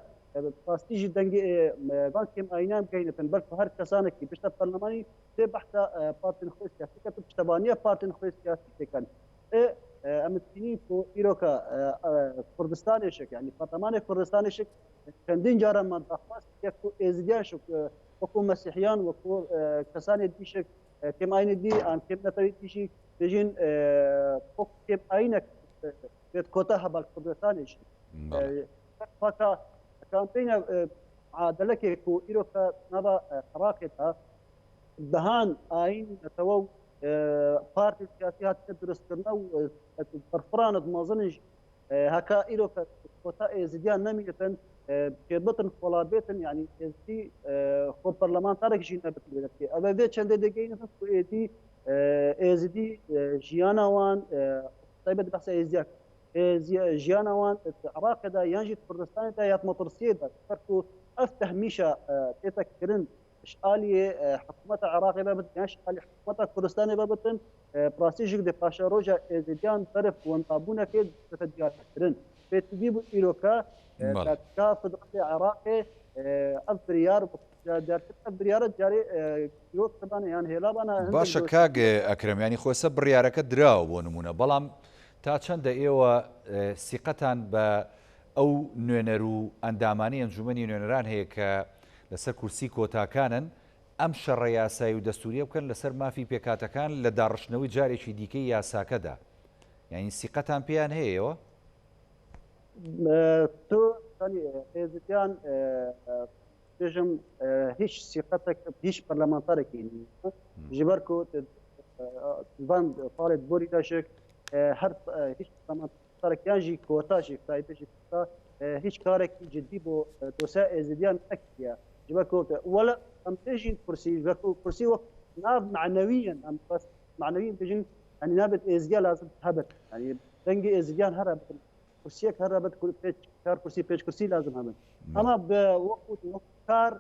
rastî jî dengê van kêm aynan bigeynetin belku her kesanekî pişta Perlemanî dê behsa partên xwe siyasî ketin piştevaniya partên xwe siyasî dikin em dibînin ku îroka Kurdistanê şik yanî Perlemanê Kurdistanê şik çendîn caran man daxwast yek ku êzidiyan şik wekû mesîhiyan wekû kesanê dî şik kêm aynê dî an kêm netewî dî jî dijîn kêm aynek bêt kota hebal Kurdistanê şik faka kampênya adilekê ku îroka nava Iraqê de dehan ayîn netewe partî siyasî hatine durustkirina û berfiran dimezinin jî heka îroka kota êzidiyan nemînetin kêbitin xwelabêtin yanî êzidî xwe perlemantarekî jî nebitin wêdekê ev vê çendê digehînin ku êzidî jiyana wan taybet behsa êzidiya jiyana wan Iraqê de yan jî Kurdistanê de ya Metirsiyê de ku ev tehmîşa têta kirin işaliyê hikûmeta Iraqê bebit yan işalî hikûmeta Kurdistanê bebitin pirasî jî de paşa roja êzidiyan berif wentabûnekê dike diyarkirin pêtîvî bû îroka ka Federasya Iraqê ev biryar ev biryara carê îrotkirdane yan hêlavana باشە کاک ئەکرەم ینی خۆسە بڕیارەکە دراوە بۆ نمونە بەڵام تا چەندە ئێوە سیقەتان بە ئەو نوێنەر و ئەندامانی ئەنجومەنی نوێنەران هەیە کە لەسەر کورسی کۆتاکانن ئەم شەڕە یاسایی و دەستوریە بکەن لەسەر مافی پێکاتەکان لە داڕشتنەوەی جارێکی دیکەی یاساکەدا یعنی سیقەتان پێیان هەیەەوە تۆ ێزیان بێژم هیچ سیقەتێک هیچ پەرلەمانتارێکی ji ber ku van falê borî daşek her hiç pەرلەمانتارێkiyan jî kota jî taybê jî hiç karekî ciddî bo dosya êzidiyan nekiye ji ber ku wela em bêjîn kursî ji ber ku kursî wek nav meعنوîyan em meعنوîyan bêjin yanî nabet êzidiya lazim hebit yanî dengê êzidiyan here bitin kursiyek here bit kar kursî pêş kursî lazim hebin ama bi wek kar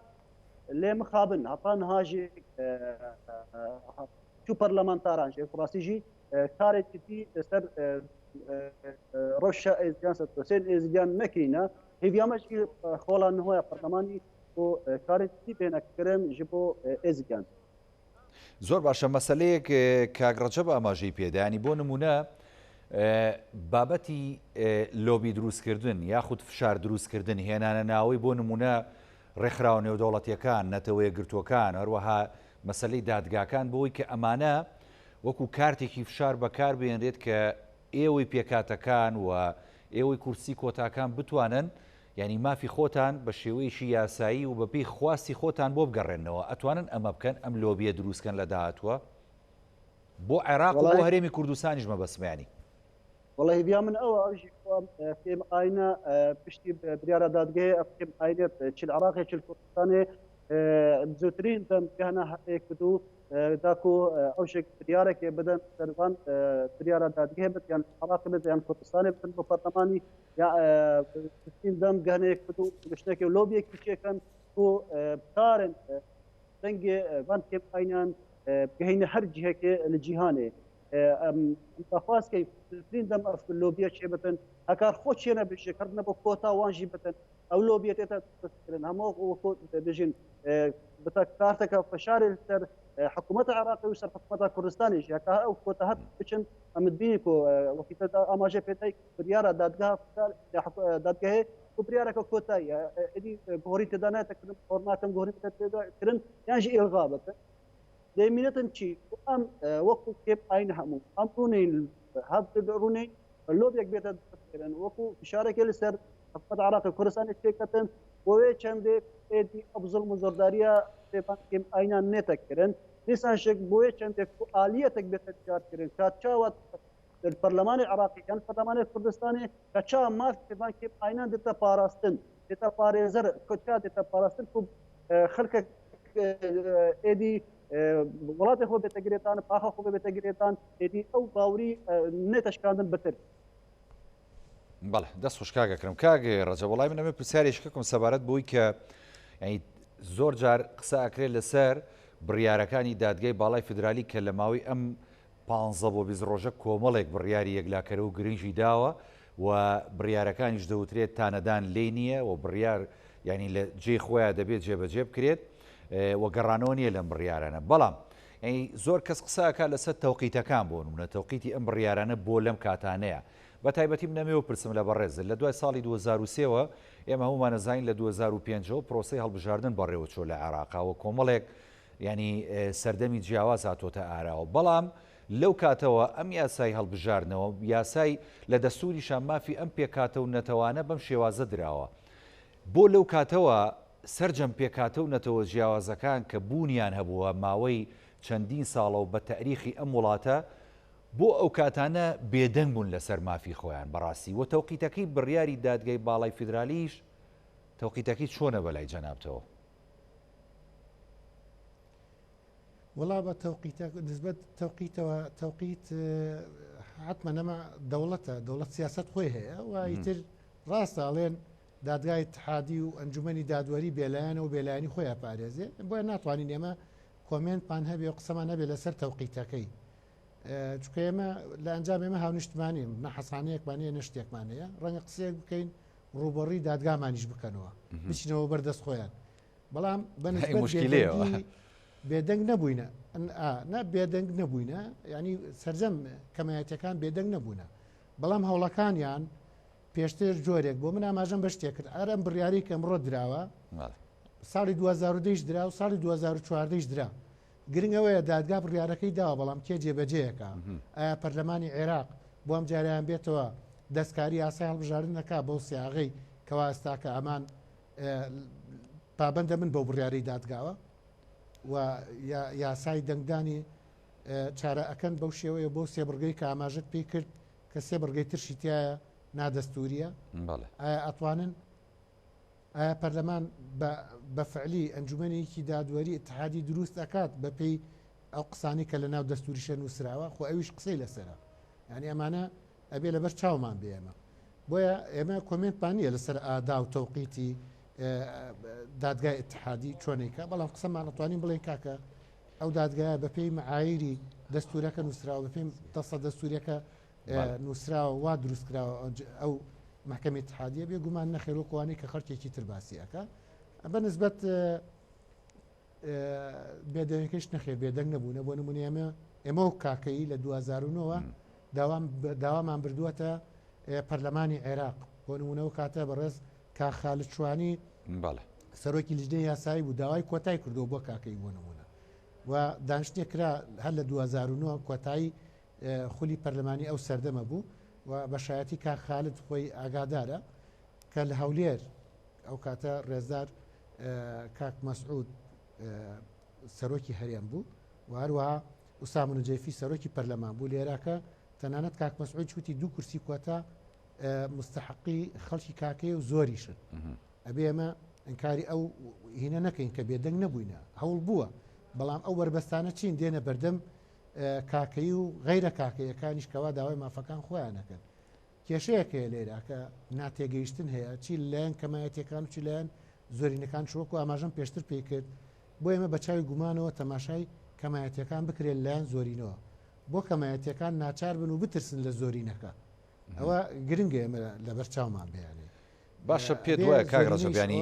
lê mixabin heta niha jî çû parlamentaran jî kurasî jî karê ciddî ser rewşa êzidiyan ser dosên êzidiyan nekirîne hêviyama jî xwala nihoya perlemanî û karê ciddî pê nekirin ji bo êzidiyan زۆر باشە مەسلەیەک کاگڕەجەب ئاماژەی پێدا ینی بۆ نمونە بابەتی لۆبی دروستکردن یاخود فشار دروستکردن هێنانە ناوەی بۆ نمونە ڕێکخراوە نێودەوڵەتیەکان نەتەوەیە گرتوەکان هەروەها مەسلەی دادگاکان بۆی کە ئەمانە وەکو کارتێکی فشار بەکار بێنرێت کە ئێوەی پێکاتەکان و ئێوەی کورسی کۆتاکان بتوانن ینی مافی خۆتان بە شێوەیەشی یاسایی و بەپی خواستی خۆتان بۆ بگەڕێنەوە ئەتوانن ئەمە بکەن ئەم لۆبیە دروستکەن لە داهاتوە بۆ عێراق و بۆ هەرێمی کوردستانیش مەبەسمیانی والله هێویا من ئەوە ئەوژی فێم ئاینە پشتی بریارە دادگەی ئەفکەم ئاینێت چل عراقی چل کوردستانê زووترین دەم گەهنە هەیە کردو داکو ئەو شێک بریارێکێ بدەن سەروان بریارە دادگەی بێت یان عراقی بێت یان کوردستانê بن بۆ پەرلەمانی یا دەم گەهنەیەک کردو گشتێکی لۆبیەکی چێکەن و بکارن دەنگێ van کێم ئاینان بگەهینە هەر جیهێکێ لە جیهانێ خواست کە دەم ئەف لۆبیە چێ بتن هەکار خۆ چێنە بشێکردنە بۆ کۆتا وانژی بتن ئەو لۆبیێتێتە دەستکردن هەموو بژین بتە کارتەکە فشاری سەر حکوومەت عراقی و سەر حکوومەتە کوردستانیش یاکە ئەو کۆتە هەت بچن ئەمدبینی و وەکیتە ئاماژە پێتای بریارە دادگاهێ و بریارەکە کۆتاییە ئەدی گۆڕی تێدا ناتەکردن فۆرماتم گۆڕی تێداکردن یانژی ئێڵغا بکەن دەیمینەتن چی ئەم وەکو کێب ئاین هەموو ئەم ڕوونەی هەب ڕوونەی لۆبێک بێتە دەستکردن وەکو فشارێکی لەسەر حکوومەت عراقی کوردستانی تێکەتن بۆوێ چەندێک ئێدی ئەبزڵ و زۆرداریە کێب ئاینان نێتەکردن دیسان شک بۆیە چەندێک ئالیەتێک بێتە دیارکردن کات چاوات پەرلەمانی عراقی یان پەرلەمانی کوردستانی کە چا ماف کێبان کێب ئاینان دێتە پاراستن دێتە پارێزەر کۆچا دێتە پاراستن و خەڵکە ئێدی وڵاتی خۆ بێتەگرێتان پاخە خۆ بێتەگرێتان ئێدی ئەو باوری نێتەشکاندن بتر بەڵێ دەست خوشکاگەکرم کاگە ڕەجە وڵای من ئەمە پرسیارێکەکەم سەبارەت بووی کە زۆر جار قسە ئەکرێت لەسەر بڕیارەکانی دادگای باڵای فدرالی کە لە ماوەی ئەم 15 بۆ 20 ڕۆژە کۆمەڵێک بڕیاری یەکلاکەرە و گرنگی داوە و بڕیارەکانیش دەوترێت تانەدان لێ نییە و بڕیار ینی لە جێ خۆیان دەبێت جێبەجێ بکرێت و گەڕانەوە نییە لەم بڕیارانە بەڵام زۆر کەس قسەکە لەسەر تەوقیتەکان بۆ نمونە تەوقیتی ئەم بڕیارانە بۆ لەم کاتانەیە بە تایبەتی نەمێوە پرسم لە بەڕێز لە دوای ساڵی 2023ەوە ئێمە هەمومان نەزانین لە 2005 پرۆسی هەڵبژاردن بەڕێوە چۆ لە عێراقاوە کۆمەڵێک ینی سەردەمی جیاواز هاتۆتە ئاراوە بەڵام لەو کاتەوە ئەم یاسای هەڵبژاردنەوە یاسای لە دەستوریشان مافی ئەم پێکاتە و نەتەوانە بەم شێوازە دراوە بۆ لەو کاتەوە سەرجەم پێکاتە و نەتەوە جیاوازەکان کە بوونیان هەبووە ماوەی چەندین ساڵە و بە تەریخی ئەم وڵاتە بۆ ئەو کاتانە بێدەنگ بوون لەسەر مافی خۆیان بەڕاستی و تەوقیتەکەی بڕیاری دادگای باڵای فیدرالیش تەوقیتەکەی چۆنە بەلای جەنابتەوە وڵا بە نسبەت تەوقیتەوە تەوقیت حتممە نەما دەوڵەتە دەوڵەت سیاست خۆی هەیە و ئیتر ڕاستەڵێن دادگای اتحادی و ئەنجومەنی دادوەری بێلایەنە و بێلایانی خۆیان پارێزێ بۆیە ناتوانین ئێمە کۆمنتمان هەبێ و قسەمان هەبێ لەسەر تەوقیتەکەی چکە ئێمە لە ئەنجام ئێمە هاونیشتمانیم نە حەسانەیەکمانەیە نشتێکمانەیە ڕەنگە قسەیەک بکەین ڕوبەڕی دادگامانیش بکەنەوە بچینەوە بەردەست خۆیان بەڵام بەنسبەت بێدەنگ نەبووینە بێدەنگ نەبووینە ینی سەرجەم کەمایەتەکان بێدەنگ نەبوونە بەڵام هەوڵەکانیان پێشتر جۆرێک بۆ من ئاماژەم بە شتێک کرد ئەرەم بڕیاری کە ئەمڕۆ دراوە ساڵی 2010 درا و ساڵی 2014 درا گرنگەوەیە دادگا بڕیارەکەی داوە بەڵام کێ جێبەجێیەکە ئایا پەرلەمانی عێراق بۆ ئەم جاریان بێتەوە دەستکاری یاسای هەڵبژاردنەکە بەو سیاغەی کەوا ئێستاکە ئەمان پابەندە من بۆ بڕیاری دادگاوە و یاسای دەنگدانی چارە ئەەکەن بەو شێوەیە بۆ سێبڕگەی کە ئاماژت پێی کرد کە سێ بڕگەی ترشی تایە نادەستوریە ئایا ئەتوانن ئایا پەرلەمان بە فعلی ئەنجومەنێکی دادوەری اتحادی دروست دەکات بە پێی ئەو قسانی کە لە ناو دەستوریشە نووسراوە خۆ ئەویش قسەی لەسرە ینی ئەمانە ئەبێ لەبەر چاومان بێ ئێمە بۆیە ئێمە کۆمنتپانیە لەسەر ئادا و تەوقیتی دادگای اتحادی چۆنێکە بەڵام قسەمان نتوانین بڵێن کاکە ئەو دادگایە بە پێی معایری دەستورەکە نووسراوە بە پێی دەسە دەستوریەکە نووسراوە وا دروستکراوە ئەو محکەمەی اتحادیە بێ گومان نەخێر و قوانەی کە خەڵکێکی تر باسیەکە بە نسبەت بێدەنگەکەش نەخێر بێدەنگ نەبوونە بۆ نمونە ئێمە و کاکەی لە 2009 داوامان بردووەتە پەرلەمانی عێراق بۆ نمونەوە کاتە بەڕێز کاخالت شوانی سەرۆکی لیژنەی یاسایی بوو داوای کۆتای کردو بۆ کاکەی بۆ نمونە و دانیشتێک کرا هەر لە 2009 کۆتایی خولی پەرلەمانی ئەو سەردەمە بوو و بەشایەتی کاخالت خۆی ئاگادارە کە لە هەولێر ئەو کاتە ڕێزدار کاک مەسعود سەرۆکی هەرێم بوو و هەروەها ئوسام نجەیفی سەرۆکی پەرلەمان بوو لێراکە تەنانەت کاک مەسعود چوتی دوو کورسی کۆتا مستحقی خەڵکی کاکەی و زۆریشن ئەبێ ئێمە ئەنکاری ئەو هینە نەکەین کە بێدەنگ نەبووینە هەوڵ بووە بەڵام ئەو بربەستانە چین دێنە بەردەم کاکەی و غەیرە کاکەیەکانیش کەوا داوای مافەکان خۆیانەکەن کێشەیەکەیە لێرە کە ناتێگەیشتن هەیە چی لایەن کەمایەتەکان و چی لایەن زۆرینەکان شوەکو ئاماژەم پێشتر پێی کرد بۆ ئێمە بە چاوی گومانەوە تەماشای کەمایەتەکان بکرێت لایەن زۆرینەوە بۆ کەمایەتەکان ناچار بن و بترسن لە زۆرینەکە ئەوە گرنگە ئێمە لەبەر چاومان بەیانێ باشە پێ دوایە کاگڕەجەبیانی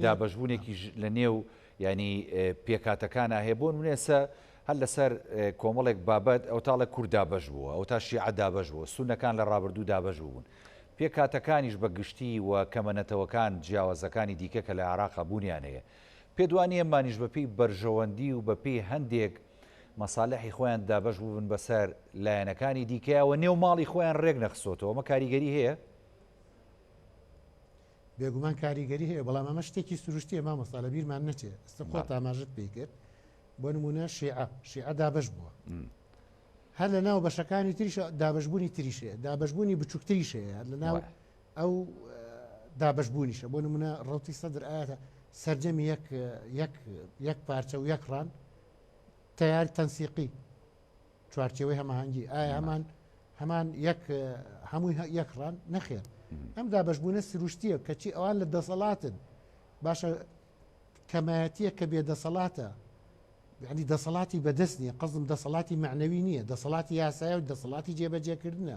دابەشبوونێکیش لە نێو ینی پێکاتەکانە هەیە بۆ نمونێسە هەر لەسەر کۆمەڵێک بابەت ئەو تاڵە کوور دابەش بووە ئەو تا شیعە دابەش بووە سونەکان لە ڕابردوو دابەش بوون پێکاتەکانیش بە گشتی و کەمەنەتەوەکان جیاوازەکانی دیکە کە لە عێراقا بوونیان هەیە پێدوانی ئەمانیش بەپی بەرژەوەندی و بەپی هەندێک مەساڵحی خۆیان دابەش بوون بەسەر لایەنەکانی دیکەیەوە نێو ماڵی خۆیان ڕێک نەخسۆتەوە ئەمە کاریگەری هەیە بێگومان کاریگەری هەیە بەڵام ئەمە شتێکی سروشتی ئەمە مەساڵە بیرمان نەچێت ئەستا خۆ تاماژت پێ کرد بۆ نمونە شیعە دابەش بووە هەر لە ناو بەشەکانی تریش دابەشبوونی تریشەیە دابەشبوونی بچووکتریشەیە لە ناو ئەو دابەشبوونیشە بۆ نمونە ڕوتی سەدر ئاەتە سەرجەمی یەک پارچە و یەک ڕان تیاری تەنسیقی چوارچەوەی هەماهەنگی ئایا هەمان هەمووی یەک ڕان نەخێر ئەم دابەشبوونە سروشتیە کەچی ئەوان لە دەسەڵاتن باشە کەمایەتیە کە بێ دەسەڵاتە ینی دەسەڵاتی بەدەست نیە قەزم دەسەڵاتی معنەوی نییە دەسەڵاتی یاسایە و دەسەڵاتی جێبەجێکردنە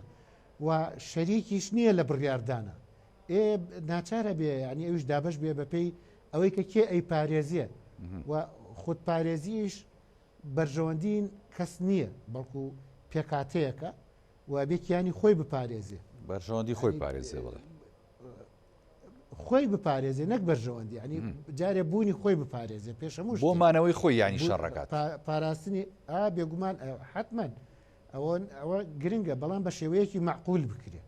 و شەریکیش نییە لە بڕیاردانە ناچارە بێ ینی ئەوش دابش بێ بەپێی ئەوەی کە کێ ئەی پارێزیە و خودت پارێزیش بەرژەوەندین کەس نییە بەڵکو پێکاتەیەکە و بێکیانی خۆی بپارێزێ بەرژەوەندی خۆی پارێزێ بڵێ خۆی بپارێزێ نەک بەرژەوەندی ینی جارێ بوونی خۆی بپارێزێ پێشەموش بۆمانەوەی خۆی ینی شەڕەکات پاراستنی بێگومان حتمما ئەوە گرنگە بەڵام بە شێوەیەکی معقول بکرێ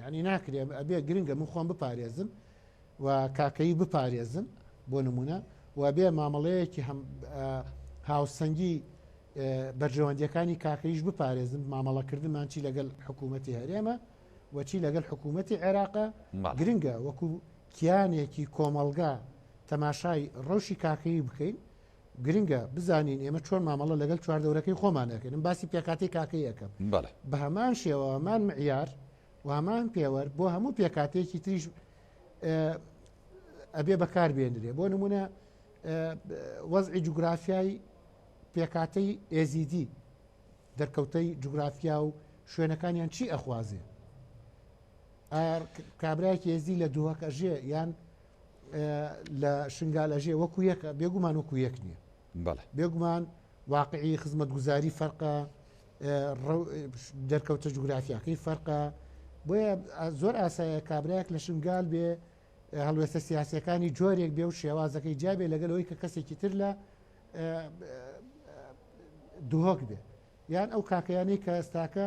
ینی ناکرێ ئەبێ گرنگە من خۆم بپارێزم و کاکەی بپارێزم بۆ نمونە و بێ مامەڵەیەکی هاوسەنگی بەرژەوەندیەکانی کاکەیش بپارێزم مامەڵەکردمان چی لەگەڵ حکوومەتی هەرێمە وەچی لەگەڵ حکوومەتی عێراقا گرنگە وەکو کیانێکی کۆمەلگا تەماشای ڕەوشی کاکەی بکەین گرنگە بزانین ئێمە چۆن مامەڵە لەگەڵ چواردەورەکەی خۆمانەکەن باسی پێکاتی کاکەی یەکەم بە هەمان شێوە هەمان معیار و هەمان پێوەەر بۆ هەموو پێکاتێکی تریش ئەبێ بەکار بێنرێ بۆ نمونە وەزعی جوگرافیای پێکاتەی ئێزیدی دەرکەوتەی جوگرافیا و شوێنەکانیان چی ئەخوازێ کابراایکی ئێزی لە دووەکەژێ یان لە شنگالەژێ وەکو یەکە بێگومان وەکو یەک نییە بێگومان واقعی خزمەت گوزاری فەرقە دەرکەوتە جوگرافیاکەی فەرقە بۆیە زۆر ئاسایە کابراایك لە شنگال بێ هەڵوێستە سیاسەکانی جۆرێک بێ و شێوازەکەی جابێ لەگەلەوەی کە کەسێکی تر لە دووهۆک بێ یان ئەو کاکەیانەی کە ئێستاکە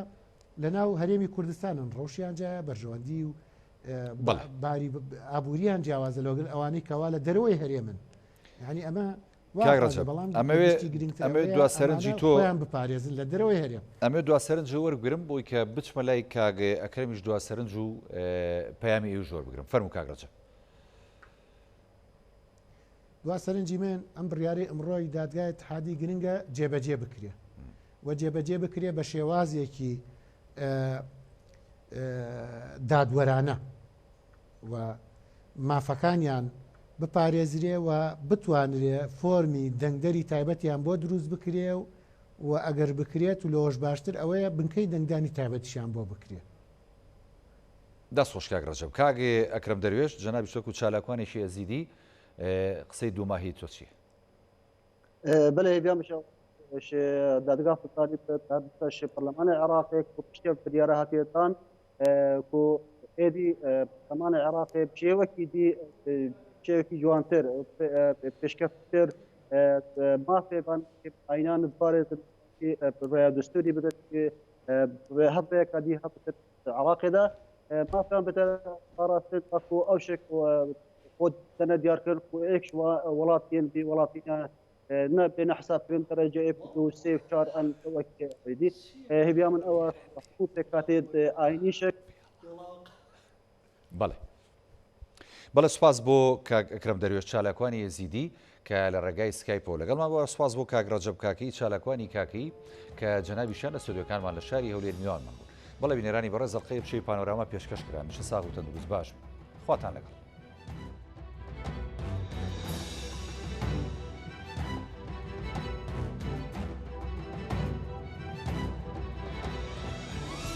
لە ناو هەرێمی کوردستانن ڕەوشیان جایە بەرژەوەندی و باری ئابوووریان جیاوازە لەگەڵ ئەوانەی کەوا لە دەرەوەی هەرێمن ینی ئەمە ئەمەوێت دواسەرنجی تۆیان بپارێزن لە دەرەوەی هەرێم ئەمە دواسەرنج وەرگرم بۆی کە بچمە لای کاگە ئەکرمیش دواسەرنج و پەیامی ئێو زۆر بگرم فەرمو کاگڕەجە دواسەرنجی من ئەم بڕیاری ئەمڕۆی دادگای اتحادی گرنگە جێبەجێ بکرێ و جێبەجێ بکرێ بە شێوازێکی دادوەرانە و مافەکانیان بپارێزرێ و بتوانرێ فۆرمی دەنگدەری تایبەتیان بۆ دروست بکرێ و ئەگەر بکرێت و لەوەش باشتر ئەوەیە بنکەی دەنگدانی تایبەتیشان بۆ بکرێ دەست خۆش کاگڕەجە کاگێ ئەکرم دەروێش جەنابی شتۆک و چالاکوانێکی ئەزیدی قسەی دووماهی تۆ چییە؟ بەڵێ بیامشە دادگاه فتالی تاش برلمان العراقي كوبشتي بريارة هاتيتان كو ادي برلمان العراقي بشيوكي دي بشيوكي جوانتر بشكفتر ما في بان عينان بارز دستوري بدت هبه كدي هبه العراقي ده ما فهم بتر قرارات اكو اوشك خود سنه ديار كل ايش ولاتين دي ولاتين بين حساب بين درجة إبدو سيف شار أن وكيدي هي بيامن أو خطوط كاتيد عينيشك بله سپاس بۆ کاک ئەکرەم دەروێش چالاکوانی ێزیدی کە لە ڕێگای سکایپەوە لەگەڵمان بۆ سپاس بۆ کاک ڕەجەب کاکی چالاکوانی کاکی کە جەنابیشان لە ستودیۆکانمان لە شاری هەولێر میوانمان بوو بەڵێ بینەرانی بەڕێز ئەڵقەی بچەی پانۆراما پێشکەش کران شە ساغ و تەندروست باش خواتان لەگەڵ